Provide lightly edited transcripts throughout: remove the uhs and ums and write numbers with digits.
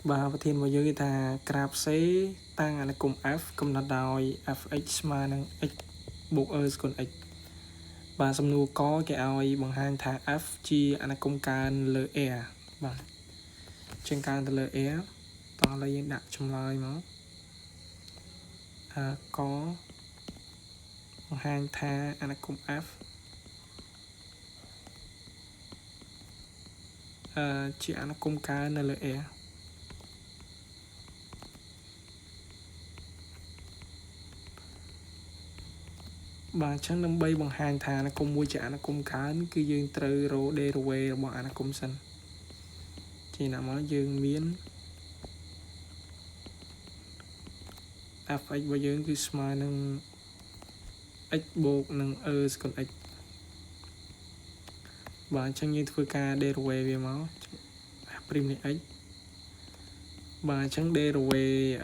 và thiên vào dưới ta grab c tăng anh cùng f cùng là đòi fx mà năng x buộc còn x và xong nu có cái ai bằng hai thang f chi anh cùng can le và trên can le toàn là những đặt trong lời nó có bằng hai thang anh cùng f chị anh cùng can le bà chẳng nằm bay bằng hai thang nó cùng mua trả nó cùng cán cứ dương từ rô đê rô quê bọn anh cùng sân chỉ nằm ở dương miến fx và dương cứ smile nâng x bột nâng còn x và chẳng như thôi ca đê rô quê về máu prim này x và chẳng đê rô quê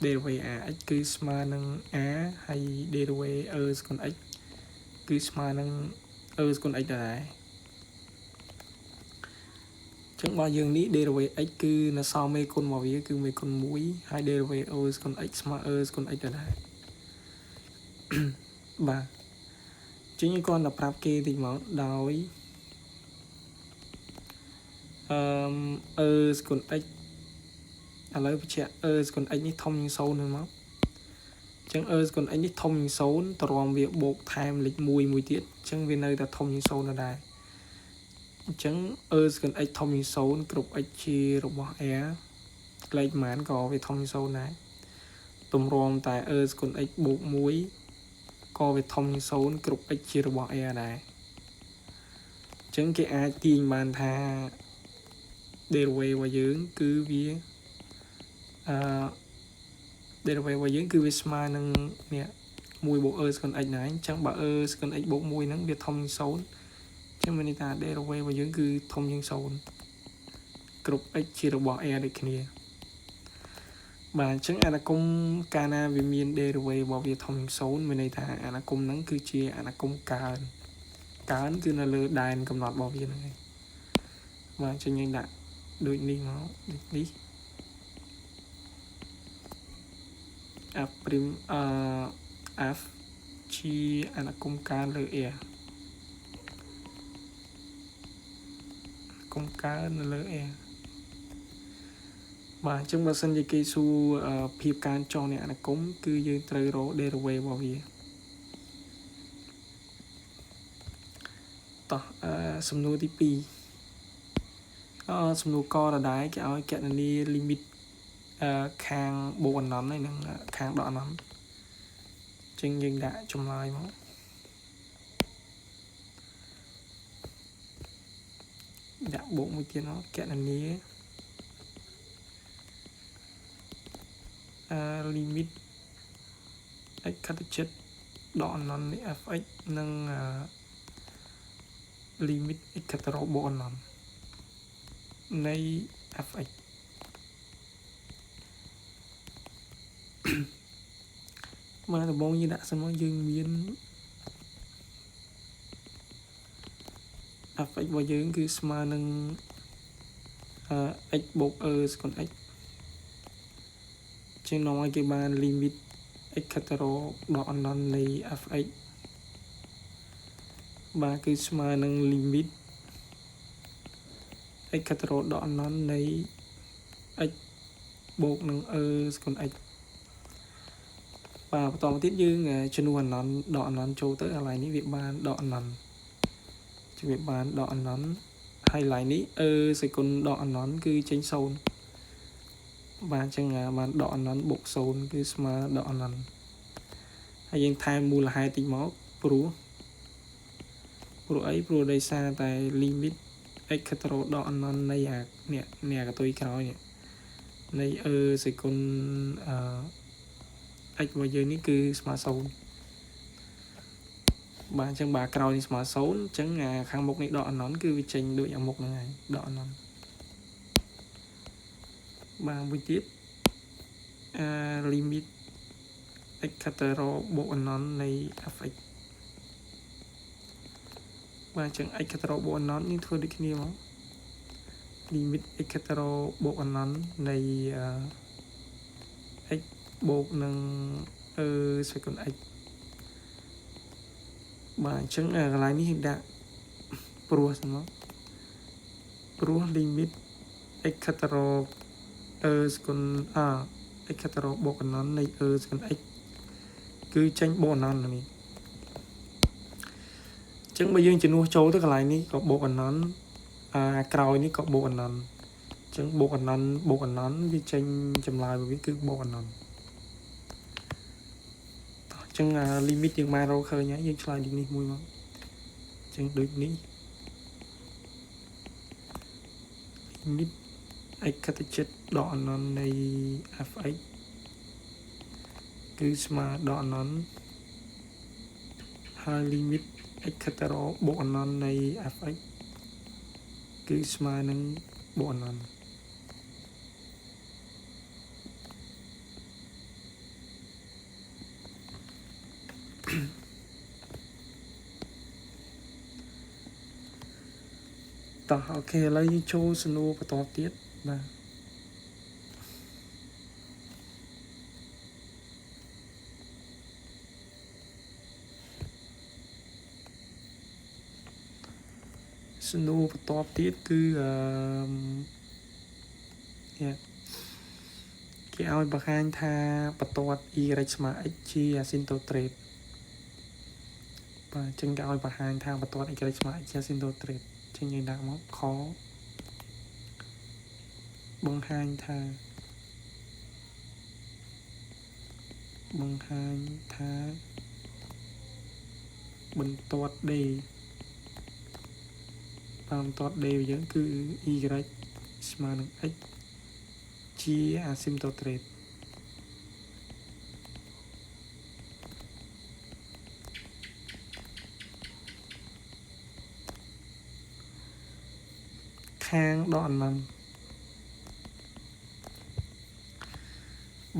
đê a x cứ smile nâng a hay đê rô quê còn x cứ smile nâng còn x là chẳng bao giờ ní derivative x cứ là sau mấy con màu vía cứ mấy con mũi hai derivative con x mà con x là đây bà chính như con là prap kê thì máu đói con x lấy chạy con x ní thông như sâu nữa máu chẳng con x ní thông như sâu tròn việc bột tham lịch mùi tiết chẳng vì nơi ta thông như sâu là đây chẳng còn x thông như số group x chiaរបស់ e លេខម៉ានក៏វាធំnhư sốដែរទម្រាំតែcòn x បូក1ក៏វាធំnhư số group x ជារបស់ e ដែរចឹងគេអាចទាញបានថា derivative របស់យើងគឺវា derivative របស់យើងគឺវាស្មើនឹងនេះ1បូកcòn x ដែរចឹងបើcòn x បូក1ហ្នឹងវាធំnhư số chẳng mình ta derivative của những cứ thông nhân số group x chiaរបស់ e ដូចគ្នាបាទចឹងអាណាគមកាលណាវាមាន derivative របស់វាធំជាង0មានន័យថាអាណាគមហ្នឹងគឺជាអាណាគមកើនគឺនៅលើដែនកំណត់របស់វាហ្នឹងឯងបាទចឹងយើងដាក់ដូចនេះមកដូចនេះ f' f ជាអាណាគមកើនលើ e កុំកើនៅលើ e បាទអញ្ចឹងបើសិនជាគេសួរភាពកើនចុះនៃអាណាគមគឺយើងត្រូវរក derivative របស់វាតោះសំណួរទី2សំណួរកដដែលគេឲ្យកណនី limit ខាងបូកអណន្តហើយនិងខាងដកអណន្តអញ្ចឹងយើងដាក់ចម្លើយមកដាក់បូកមួយទៀតមកកណនី limit x ខិតជិតដកអណន្តនៃ fx និង limit x ខិតទៅរកបូកអណន្តនៃ fx មកដំបូងយើងដាក់សិនមកយើងមាន fx របស់យើងគឺស្មើនឹងx បូកcòn x ជាងនាំឲ្យគេបាន limit x ខិតទៅរកដកអណន្តនៃ fx បាទគឺស្មើនឹង limit x ខិតទៅរកដកអណន្តនៃ x បូកនឹងcòn x បាទបន្តមកទៀតយើងជំនួសអណន្តដកអណន្តចូលទៅអាឡៃនេះវាបានដកអណន្តជាវាបានដកអណន្តហើយឡៃនេះសេគុណដកអណន្តគឺចេញ0បាទអញ្ចឹងបានដកអណន្តបូក0គឺស្មើដកអណន្តហើយយើងថែមមូលហេតុតិចមកព្រោះអីព្រោះដោយសារតែ limit x ខិតទៅរកដកអណន្តនៃនេះកតុយក្រោយនេះនៃសេគុណx របស់យើងនេះគឺស្មើ0បាទអញ្ចឹងបាទក្រោយនេះស្មើ0អញ្ចឹងខាងមុខនេះដកអណន្តគឺវាចេញដូចអាមុខហ្នឹងហើយដកអណន្តបាទមួយទៀតlimit x ខិតទៅរកបូកអណន្តនៃ fx បាទអញ្ចឹង x ខិតទៅរកបូកអណន្តនេះធ្វើដូចគ្នាមក limit x បូក anon នៃ x បូកនឹង second x បាទអញ្ចឹងកន្លែងនេះដាក់ព្រោះសិនមកព្រោះ limit x second x បូក anon នៃ second x គឺចេញបូក anon នេះអញ្ចឹងបើយើងជំនួសចូលទៅកន្លែងនេះក៏បូក anon ក្រោយនេះក៏បូក anon អញ្ចឹងបូក anon វាចេញចម្លើយរបស់វាគឺបូក anon អញ្ចឹង limit យើងបានរកឃើញហើយយើងឆ្លើយនេះមួយមកអញ្ចឹងដូចនេះ limit x កតិចិត្តដក anon នៃ fx គឺស្មើដក anon ហើយ limit x បូក anon នៃ fx គឺស្មើនឹងបូក anon តោះអូខេឥឡូវយើងចូលសំណួរបន្តទៀតបាទសំណួរបន្តទៀតគឺគេឲ្យបង្ហាញថាបន្ទាត់ y ស្មើ x ជា asymptotic បាទអញ្ចឹងគេឲ្យបង្ហាញថាបន្ទាត់ y ស្មើ x ជា asymptotic អញ្ចឹងយើងដាក់មកខបង្ហាញថាបន្ទាត់ d បន្ទាត់ d របស់យើងគឺ y ស្មើនឹង x ជា asymptotic ខាងដក anon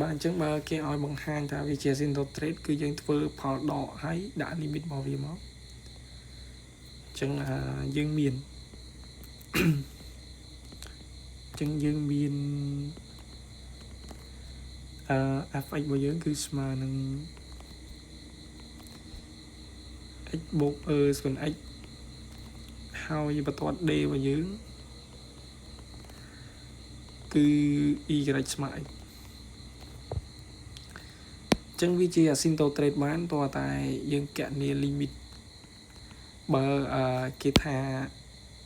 បាទអញ្ចឹងបើគេឲ្យបង្ហាញថាវាជា asymptotic គឺយើងធ្វើផលដកហើយដាក់ limit របស់វាមកអញ្ចឹងយើងមានfx របស់យើងគឺស្មើនឹង x បូក second x ហើយបន្ទាត់ d របស់យើងគឺ y ស្មើ x អញ្ចឹងវាជា asymptotic បានតើតែយើងកណនី limit បើគេថា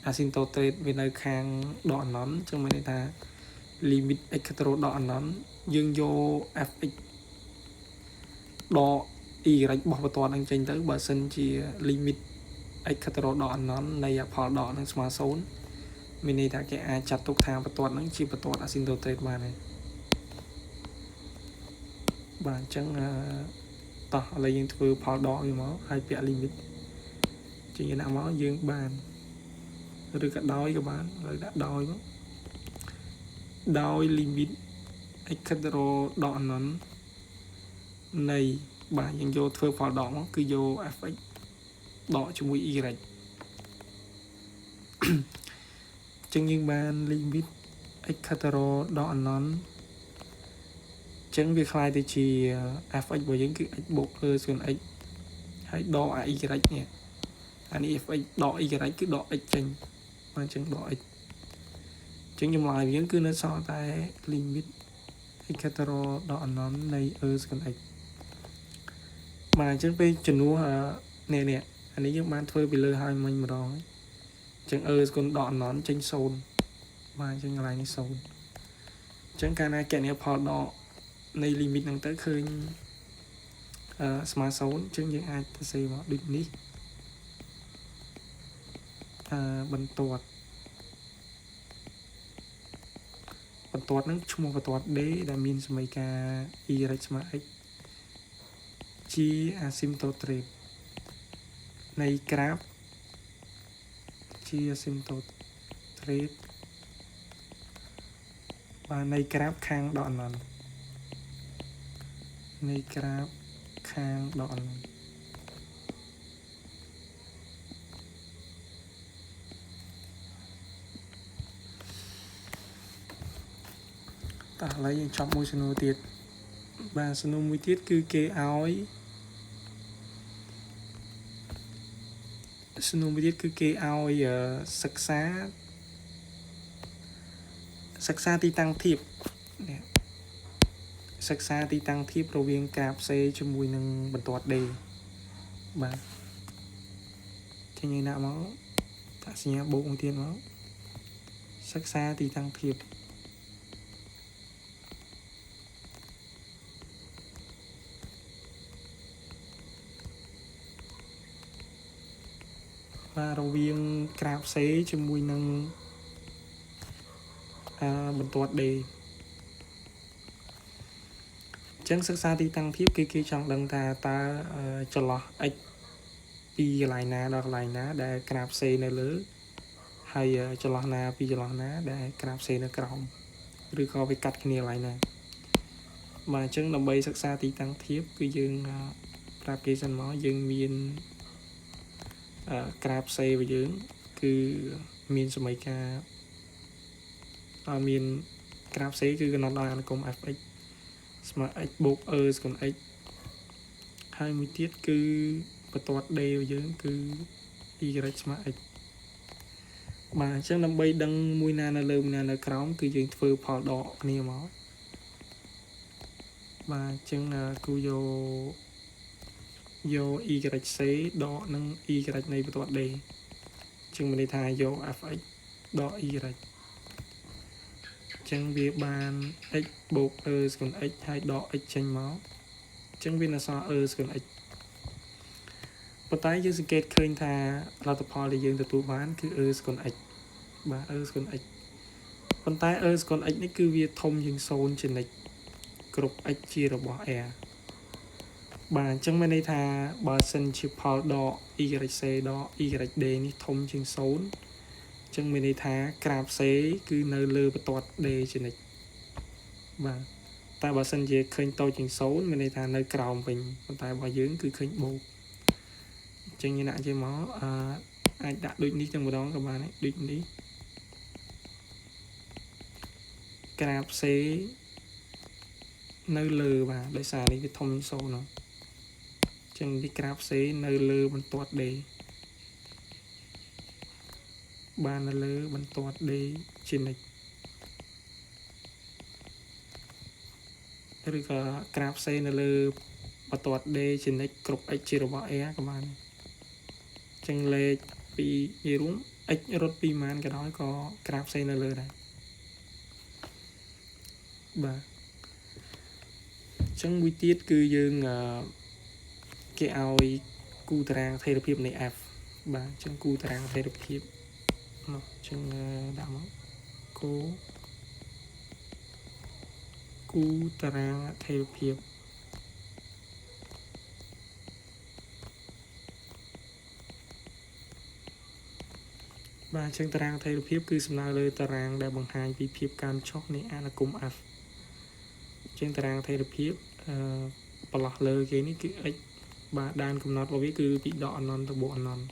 asymptotic វានៅខាងដក anon អញ្ចឹងមានន័យថា limit x ដក anon យើងយក fx ដក y របស់បន្ទាត់នឹងចេញទៅបើសិនជា limit x ដក anon នៃផលដកនឹងស្មើ0មានន័យថាគេអាចចាត់ទុកថាបន្ទាត់នឹងជាបន្ទាត់ asymptotic បានហើយបាទអញ្ចឹងតោះឥឡូវយើងធ្វើផលដកវាមកហើយពាក់ limit ជាយើងដាក់មកយើងបានឬក៏ដោយក៏បានហើយដាក់ដោយមកដោយ limit x ដក anon នៃបាទយើងយកធ្វើផលដកមកគឺយក fx ដកជាមួយ y អញ្ចឹងយើងបាន limit x ដក anon អញ្ចឹងវាคล้ายទៅជា fx របស់យើងគឺ x បូក second x ហើយដក y នេះអានេះ fx ដក y គឺដក x ចេញបាទអញ្ចឹងដក x អញ្ចឹងចម្លើយយើងគឺនៅសល់តែ limit x ដក anon នៃ second x បាទអញ្ចឹងពេលជំនួសនេះអានេះយើងបានធ្វើពីលើហើយមិញម្ដងអញ្ចឹង second ដក anon ចេញ0បាទអញ្ចឹងកន្លែងនេះ0អញ្ចឹងកាលណាកណនីផលដកនៃ limit ហ្នឹងទៅឃើញស្មើ0អញ្ចឹងយើងអាចទៅសេមកដូចនេះបន្ទាត់ហ្នឹងឈ្មោះបន្ទាត់ d ដែលមានសមីការ y ស្មើ x ជា asymptotic នៃក្រាបជា asymptotic បាទនៃក្រាបខាងដក anon នៃក្រាបខាងដក anon តោះឥឡូវយើងចប់មួយសំណួរទៀតបាទសំណួរមួយទៀតគឺគេឲ្យសំណួរមួយទៀតគឺគេឲ្យសិក្សាទីតាំងធៀបនេះសិក្សាទីតាំងធៀបរវាងក្រាប C ជាមួយនឹងបន្ទាត់ D បាទជាញដាក់មកដាក់សញ្ញាបូកមួយទៀតមកសិក្សាទីតាំងធៀបបាទរវាងក្រាប C ជាមួយនឹងបន្ទាត់ D ចឹងសិក្សាទីតាំងធៀបគេចង់ដឹងថាតើចន្លោះ x ពីកន្លែងណាដល់កន្លែងណាដែលក្រាប C នៅលើហើយចន្លោះណាពីចន្លោះណាដែលក្រាប C នៅក្រោមឬក៏វាកាត់គ្នាកន្លែងណាបាទអញ្ចឹងដើម្បីសិក្សាទីតាំងធៀបគឺយើងប្រាប់គេសិនមកយើងមានក្រាប C របស់យើងគឺមានសមីការមានក្រាប C គឺកំណត់ដោយអនុគម fx ស្មើ x បូក ស្មើ x ហើយមួយទៀតគឺបន្ទាត់ D របស់យើងគឺ y ស្មើ x បាទអញ្ចឹងដើម្បីដឹងមួយណានៅលើមួយណានៅក្រោមគឺយើងធ្វើផលដកគ្នាមកបាទអញ្ចឹងគូយក YC ដកនឹង y នៃបន្ទាត់ D អញ្ចឹងមានន័យថាយក fx ដក y អញ្ចឹងវាបាន x បូក ស្មើ x ហើយដក x ចេញមកអញ្ចឹងវានៅសល់ ស្មើ x ប៉ុន្តែយើងសង្កេតឃើញថាលទ្ធផលដែលយើងទទួលបានគឺ ស្មើ x បាទ ស្មើ x ប៉ុន្តែ ស្មើ x នេះគឺវាធំជាង0ជានិច្ចគ្រប់ x ជារបស់ r បាទអញ្ចឹងមានន័យថាបើសិនជាផលដក YC ដក YD នេះធំជាង0អញ្ចឹងមានន័យថាក្រាប C គឺនៅលើបន្ទាត់ D ជានិច្ចបាទតែបើសិនជាឃើញតូចជាង0មានន័យថានៅក្រោមវិញប៉ុន្តែរបស់យើងគឺឃើញបូកអញ្ចឹងយើងដាក់ចេញមកអាចដាក់ដូចនេះទាំងម្ដងក៏បានដែរដូចនេះក្រាប C នៅលើបាទដោយសារនេះវាធំជាង0ហ្នឹងចឹងវាក្រាប C នៅលើបន្ទាត់ D បាននៅលើបន្ទាត់ D ជានិច្ចឬក៏ក្រាប C នៅលើបន្ទាត់ D ជានិច្ចគ្រប់ x ជារបស់ r ក៏បានចឹងលេខពីនិយាយរួម x រត់ពីម៉ានក៏ដោយក៏ក្រាប C នៅលើដែរបាទចឹងមួយទៀតគឺយើងគេឲ្យគូតារាងថេរភាពនៃ f បាទអញ្ចឹងគូតារាងថេរភាពមកអញ្ចឹងដាក់មកគូតារាងថេរភាពបាទអញ្ចឹងតារាងថេរភាពគឺសំដៅលើតារាងដែលបង្ហាញពីភាពកើនចុះនៃអនុគម f អញ្ចឹងតារាងថេរភាពប្រឡោះលើគេនេះគឺ x បាទដែនកំណត់របស់វាគឺពីដកអនន្តទៅបូកអនន្ត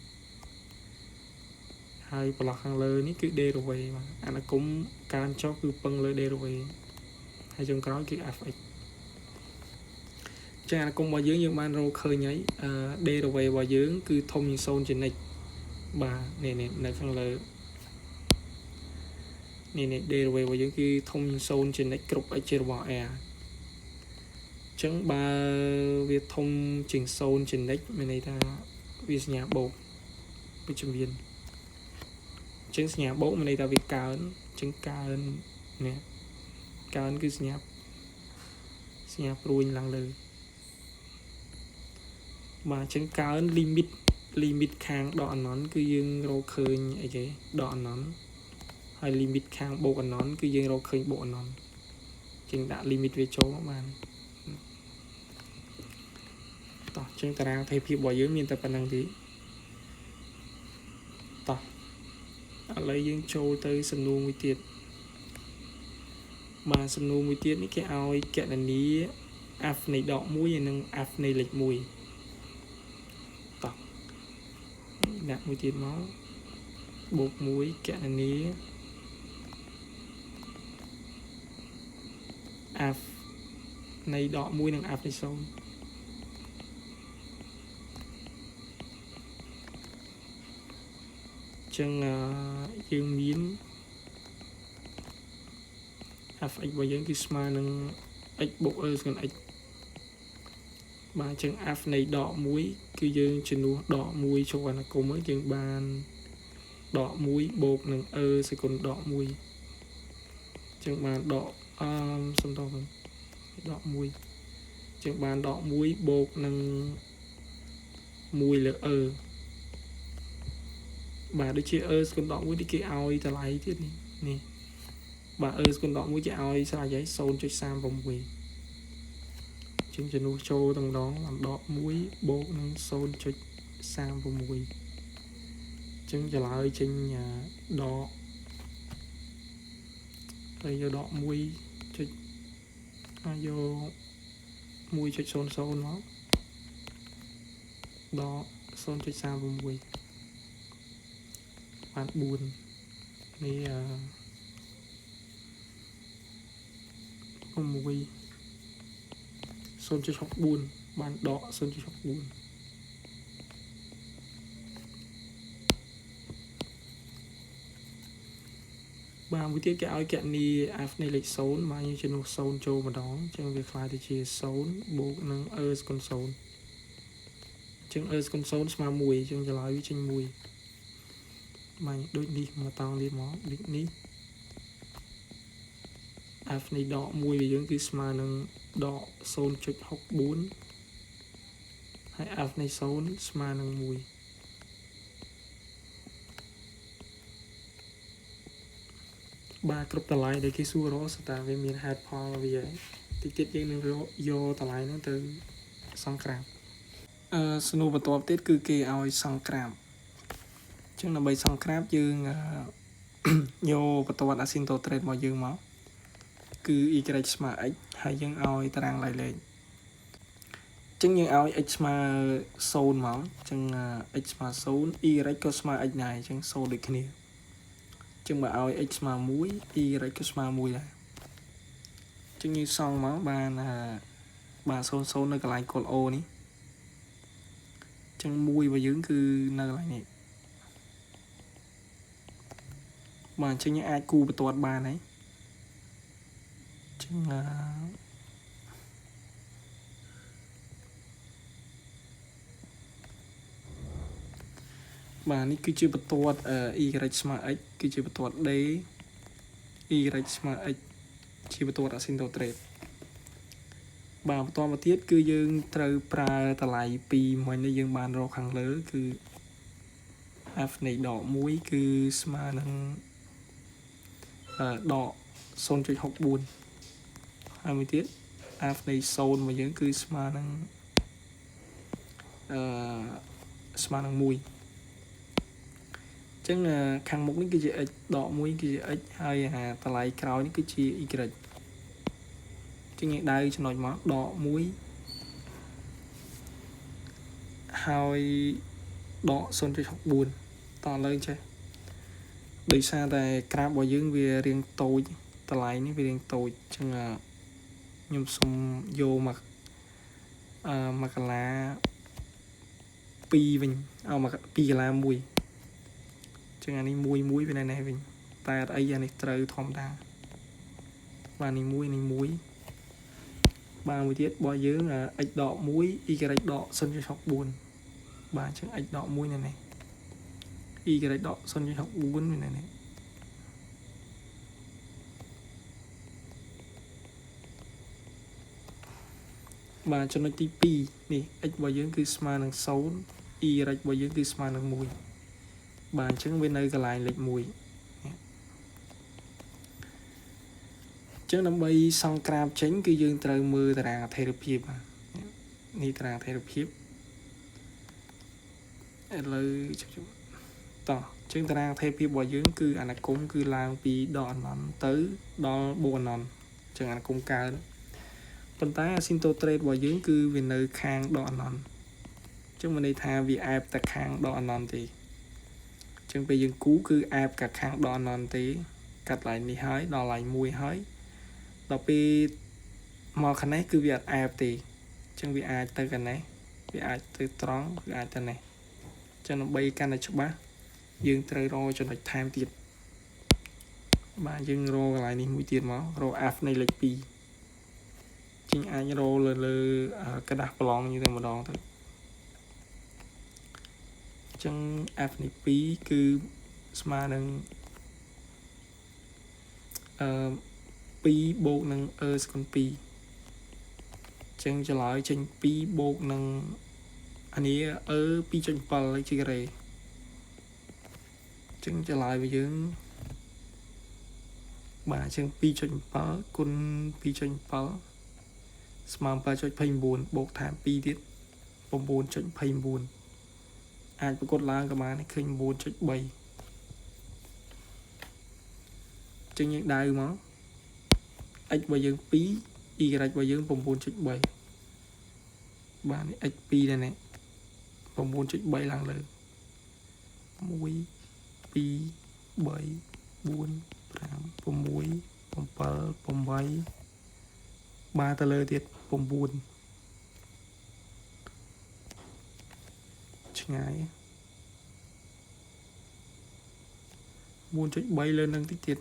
ហើយប្រឡោះខាងលើនេះគឺ derivative បាទអនុគមកើនចុះគឺពឹងលើ derivative ហើយចុងក្រោយគឺ fx ចឹងអនុគមរបស់យើងបានរកឃើញហើយ derivative របស់យើងគឺធំជាង0ជានិច្ចបាទនេះនៅខាងលើនេះ derivative របស់យើងគឺធំជាង0ជានិច្ចគ្រប់ x ជារបស់ r ចឹងបើវាធំជាង0ជានិច្ចមានន័យថាវាសញ្ញាបូកវិជ្ជមានចឹងសញ្ញាបូកមានន័យថាវាកើនចឹងកើននេះកើនគឺសញ្ញាព្រួយឡើងលើបាទចឹងកើន limit ខាងដកអនន្តគឺយើងរកឃើញអីគេដកអនន្តហើយ limit ខាងបូកអនន្តគឺយើងរកឃើញបូកអនន្តចឹងដាក់ limit វាចូលបានតោះចឹងតារាងថេរភាពរបស់យើងមានតែប៉ុណ្្នឹងទេតោះឥឡូវយើងចូលទៅសំណួរមួយទៀតបាទសំណួរមួយទៀតនេះគេឲ្យកណនី f នៃដក1ហើយនិង f នៃលេខ1តោះដាក់មួយទៀតមកបូក1កណនី f នៃដក1និង f នៃ0ចឹងយើងមាន fx របស់យើងគឺស្មើនឹង x បូក e ស្មើនឹង x បាទចឹង f នៃដក1គឺយើងជំនួសដក1ចូលអនុគមហើយយើងបានដក1បូកនឹង e សេគុណដក1ចឹងបានដកសំដៅវិញដក1ចឹងបានដក1បូកនឹង1លើ e បាទដូចជា e សេគុណដក1ដូចគេឲ្យតម្លៃទៀតនេះបាទ e សេគុណដក1គេឲ្យស្រេចហើយ 0.36 ចឹងជំនួសចូលតែម្ដងបានដក1បូកនឹង 0.36 ចឹងចម្លើយចេញដកហើយយកដក1ចុចយក 1.00 មកដក 0.36 បាន4នេះ6 0.64 បានដក 0.64 បាទមួយទៀតគេឲ្យកណនី f នៃលេខ0មកយើងជំនួស0ចូលម្ដងអញ្ចឹងវាខ្លាយទៅជា0បូកនឹង e ស្គុណ0អញ្ចឹង e ស្គុណ0ស្មើ1អញ្ចឹងចម្លើយវាចេញ1បាទដូចនេះមកតង់ទៀតមកដូចនេះ f នៃដក1របស់យើងគឺស្មើនឹងដក 0.64 ហើយ f នៃ0ស្មើនឹង1បាទគ្រប់តម្លៃដែលគេសួររកស្តាវាមានហេតុផលវាតិចទៀតយើងនឹងយកតម្លៃហ្នឹងទៅសង្ក្រាបសំណួរបន្ទាប់ទៀតគឺគេឲ្យសង្ក្រាបអញ្ចឹងដើម្បីសង្ក្រាបយើងយកបន្ទាត់ asymptote របស់យើងមកគឺ y ស្មើ x ហើយយើងឲ្យតារាងឡាយលេខអញ្ចឹងយើងឲ្យ x ស្មើ0មកអញ្ចឹង x ស្មើ0 y ក៏ស្មើ x ដែរអញ្ចឹង0ដូចគ្នាចឹងបើឲ្យ x ស្មើ1 y ក៏ស្មើ1ដែរចឹងយើងសង់មកបានបាទ00នៅកន្លែងគោល O នេះចឹង1របស់យើងគឺនៅកន្លែងនេះបាទអញ្ចឹងយើងអាចគូបន្ទាត់បានហើយចឹងបាទនេះគឺជាបន្ទាត់ y ស្មើ x គឺជាបន្ទាត់ d y ស្មើ x ជាបន្ទាត់ asymptote បាទបន្តមកទៀតគឺយើងត្រូវប្រើតម្លៃ2មិញនេះយើងបានរកខាងលើគឺ f នៃដក1គឺស្មើនឹងដក 0.64 ហើយមួយទៀត f នៃ0របស់យើងគឺស្មើនឹងស្មើនឹង1ចឹងខាងមុខនេះគឺជា x ដក1គឺជា x ហើយតម្លៃក្រោយនេះគឺជា y ចឹងយើងដៅចំណុចមកដក1ហើយដក 0.64 តលើចេះដោយសារតែក្រាបរបស់យើងវារាងតូចតម្លៃនេះវារាងតូចចឹងខ្ញុំសុំយកមកកាឡា2វិញមក2កាឡា1ចឹងអានេះ1វានៅនេះវិញតែអត់អីអានេះត្រូវធម្មតាបាទនេះ1នេះ1បាទមួយទៀតរបស់យើង x ដក1 y ដក 0.64 បាទអញ្ចឹង x ដក1នៅនេះ y ដក 0.64 វានៅនេះបាទចំណុចទី2នេះ x របស់យើងគឺស្មើនឹង0 y របស់យើងគឺស្មើនឹង1បាទអញ្ចឹងវានៅកន្លែងលេខ1អញ្ចឹងដើម្បីសង្ក្រាបចេញគឺយើងត្រូវមើលតារាងអថេរភាពនេះតារាងអថេរភាពឥឡូវតោះអញ្ចឹងតារាងអថេរភាពរបស់យើងគឺអនុគមគឺឡើងពីដកអនន្តទៅដល់បូកអនន្តអញ្ចឹងអនុគមកើនប៉ុន្តែ asymptote របស់យើងគឺវានៅខាងដកអនន្តអញ្ចឹងមានន័យថាវាអែបតែខាងដកអនន្តទេអញ្ចឹងពេលយើងគូគឺអែបកាខាងដកអនន្តទេកាត់ឡើងនេះហើយដល់ឡើង1ហើយដល់ពេល មកខាងនេះគឺវាអត់អែបទេអញ្ចឹងវាអាចទៅខាងនេះវាអាចទៅត្រង់វាអាចទៅនេះអញ្ចឹងដើម្បីកាន់តែច្បាស់យើងត្រូវរកចំណុចថែមទៀតបាទយើងរកកន្លែងនេះមួយទៀតមករក f នៃលេខ2ជាងអាចរកលើกระดาษប្លង់như thếម្ដងទៅអញ្ចឹង f នៃ2គឺស្មើនឹង2បូកនឹង ស្គុណ2អញ្ចឹងចម្លើយចេញ2បូកនឹងអានេះ 2.7 ហើយជាការ៉េអញ្ចឹងចម្លើយរបស់យើងបាទអញ្ចឹង 2.7 គុណ 2.7 ស្មើ 7.29 បូកថែម2ទៀត 9.29 អាចប្រកួតឡើងក៏បានឃើញ 9.3 ចឹងយើងដៅមក x របស់យើង2 y របស់យើង 9.3 បាទនេះ x 2ដែរនេះ 9.3 ឡើងលើ 1 2 3 4 5 6 7 8 9 បាទទៅលើទៀត 9 ឆ្ងាយ 9.3 លើនឹងតិចទៀត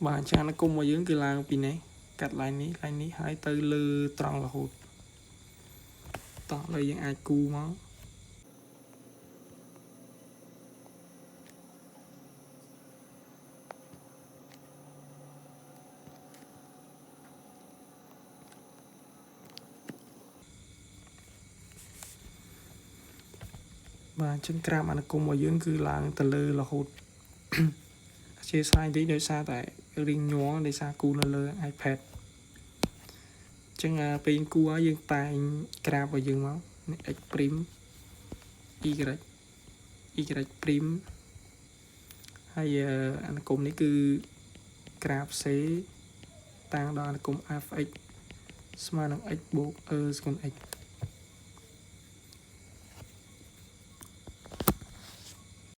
បាទចានគុំរបស់យើងគឺឡើងពីនេះកាត់ line នេះហើយទៅលើត្រង់រហូតតោះលើយើងអាចគូមកបាទអញ្ចឹងក្រាបអនុគមរបស់យើងគឺឡើងទៅលើរហូតជាស្អីតិចដោយសារតែរៀងញ័រដោយសារគូនៅលើ iPad អញ្ចឹងពេលគូហើយយើងតែងក្រាបរបស់យើងមកនេះ x' y y' ហើយអនុគមនេះគឺក្រាប c តាំងដល់អនុគម fx ស្មើនឹង x បូក ស្គុណ x